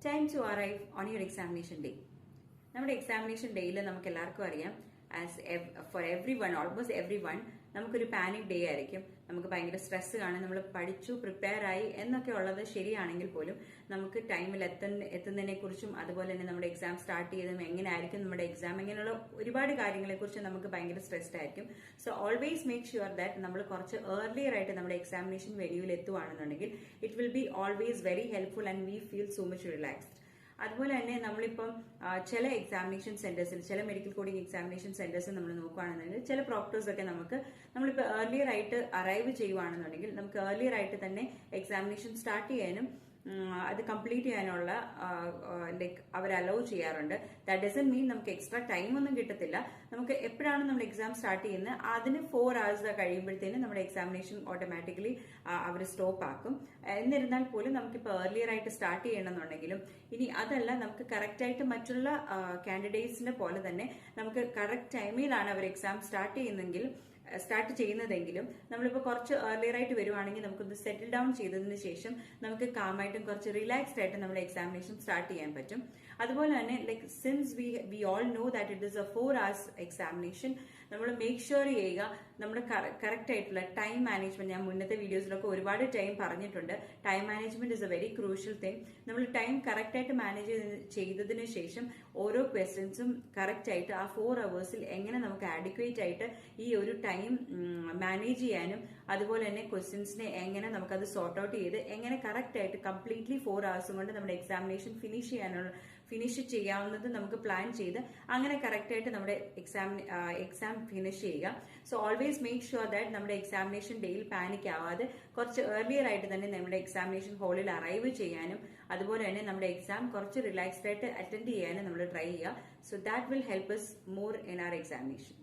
Time to arrive on your examination day. നമ്മുടെ examination ഡേയിൽ നമുക്ക് എല്ലാവർക്കും അറിയാം for every one almost every one നമുക്കൊരു പാനിക് ഡേ ആയിരിക്കും. നമുക്ക് ഭയങ്കര സ്ട്രെസ് കാണും. നമ്മൾ പഠിച്ചു പ്രിപ്പയർ ആയി എന്നൊക്കെ ഉള്ളത് ശരിയാണെങ്കിൽ പോലും നമുക്ക് ടൈമിൽ എത്തുന്നതിനെ കുറിച്ചും അതുപോലെ തന്നെ നമ്മുടെ എക്സാം സ്റ്റാർട്ട് ചെയ്തതും എങ്ങനെ ആയിരിക്കും നമ്മുടെ എക്സാം ഇങ്ങനെയുള്ള ഒരുപാട് കാര്യങ്ങളെ കുറിച്ച് നമുക്ക് ഭയങ്കര സ്ട്രെസ്ഡ് ആയിരിക്കും. So always make sure that നമ്മൾ കുറച്ച് ഏർലിയർ ആയിട്ട് നമ്മുടെ എക്സാമിനേഷൻ വെന്യൂവിൽ എത്തുവാണെന്നുണ്ടെങ്കിൽ it will be always very helpful and we feel so much relaxed. അതുപോലെ തന്നെ നമ്മളിപ്പം ചില എക്സാമിനേഷൻ സെന്റേഴ്സിൽ ചില മെഡിക്കൽ കോഡിംഗ് എക്സാമിനേഷൻ സെന്റേഴ്സിൽ നമ്മൾ നോക്കുകയാണെന്നുണ്ടെങ്കിൽ ചില പ്രോക്ടേഴ്സ് ഒക്കെ നമ്മളിപ്പോൾ ഏർലിയർ ആയിട്ട് അറൈവ് ചെയ്യുവാണെന്നുണ്ടെങ്കിൽ നമുക്ക് ഏർലിയർ ആയിട്ട് തന്നെ എക്സാമിനേഷൻ സ്റ്റാർട്ട് ചെയ്യാനും അത് കംപ്ലീറ്റ് ചെയ്യാനുള്ള ലൈക്ക് അവർ അലോ ചെയ്യാറുണ്ട്. ദാറ്റ് ഡസന്റ് മീൻ നമുക്ക് എക്സ്ട്രാ ടൈം ഒന്നും കിട്ടത്തില്ല. നമുക്ക് എപ്പോഴാണ് നമ്മൾ എക്സാം സ്റ്റാർട്ട് ചെയ്യുന്നത് അതിന് 4 hours കഴിയുമ്പോഴത്തേനും നമ്മുടെ എക്സാമിനേഷൻ ഓട്ടോമാറ്റിക്കലി അവർ സ്റ്റോപ്പ് ആക്കും. എന്നിരുന്നാൽ പോലും നമുക്കിപ്പോൾ ഏർലിയർ ആയിട്ട് സ്റ്റാർട്ട് ചെയ്യണമെന്നുണ്ടെങ്കിലും ഇനി അതല്ല നമുക്ക് കറക്റ്റ് ആയിട്ട് മറ്റുള്ള കാൻഡിഡേറ്റ്സിനെ പോലെ തന്നെ നമുക്ക് കറക്റ്റ് ടൈമിലാണ് അവർ എക്സാം സ്റ്റാർട്ട് ചെയ്യുന്നതെങ്കിലും നമ്മളിപ്പോൾ കുറച്ച് ഏർലിയർ ആയിട്ട് വരുവാണെങ്കിൽ നമുക്കൊന്ന് സെറ്റിൽ ഡൗൺ ചെയ്തതിന് ശേഷം നമുക്ക് കാമായിട്ടും കുറച്ച് റിലാക്സ്ഡ് ആയിട്ട് നമ്മുടെ എക്സാമിനേഷൻ സ്റ്റാർട്ട് ചെയ്യാൻ പറ്റും. അതുപോലെ തന്നെ like since we all know that it is A 4 hours examination, നമ്മൾ മേക്ക് ഷുവർ ചെയ്യുക നമ്മുടെ കറക്റ്റ് ആയിട്ടുള്ള ടൈം മാനേജ്മെന്റ്. ഞാൻ മുന്നത്തെ വീഡിയോസിലൊക്കെ ഒരുപാട് ടൈം പറഞ്ഞിട്ടുണ്ട്. Time management is A very crucial thing. നമ്മൾ ടൈം കറക്റ്റ് ആയിട്ട് മാനേജ് ചെയ്തതിനു ശേഷം ഓരോ ക്വസ്റ്റ്യൻസും കറക്റ്റ് ആയിട്ട് ആ 4 hours എങ്ങനെ നമുക്ക് ആഡിക്വേറ്റ് ആയിട്ട് ഈ ഒരു ടൈം മാനേജ് ചെയ്യാനും അതുപോലെ തന്നെ ക്വസ്റ്റ്യൻസിനെ എങ്ങനെ നമുക്കത് സോർട്ട് ഔട്ട് ചെയ്ത് എങ്ങനെ കറക്റ്റ് ആയിട്ട് കംപ്ലീറ്റ്ലി 4 hours കൊണ്ട് നമ്മുടെ എക്സാമിനേഷൻ ഫിനിഷ് ചെയ്യാവുന്നത് നമുക്ക് പ്ലാൻ ചെയ്ത് അങ്ങനെ കറക്റ്റ് ആയിട്ട് നമ്മുടെ എക്സാം ഫിനിഷ് ചെയ്യുക. So always make sure that നമ്മുടെ എക്സാമിനേഷൻ ഡേയിൽ പാനിക് ആവാതെ കുറച്ച് ഏർലിയർ ആയിട്ട് തന്നെ നമ്മുടെ എക്സാമിനേഷൻ ഹാളിൽ അറൈവ് ചെയ്യാനും അതുപോലെ തന്നെ നമ്മുടെ എക്സാം കുറച്ച് റിലാക്സ്ഡ് ആയിട്ട് അറ്റൻഡ് ചെയ്യാനും നമ്മൾ ട്രൈ ചെയ്യുക. So that will help us more in our examination.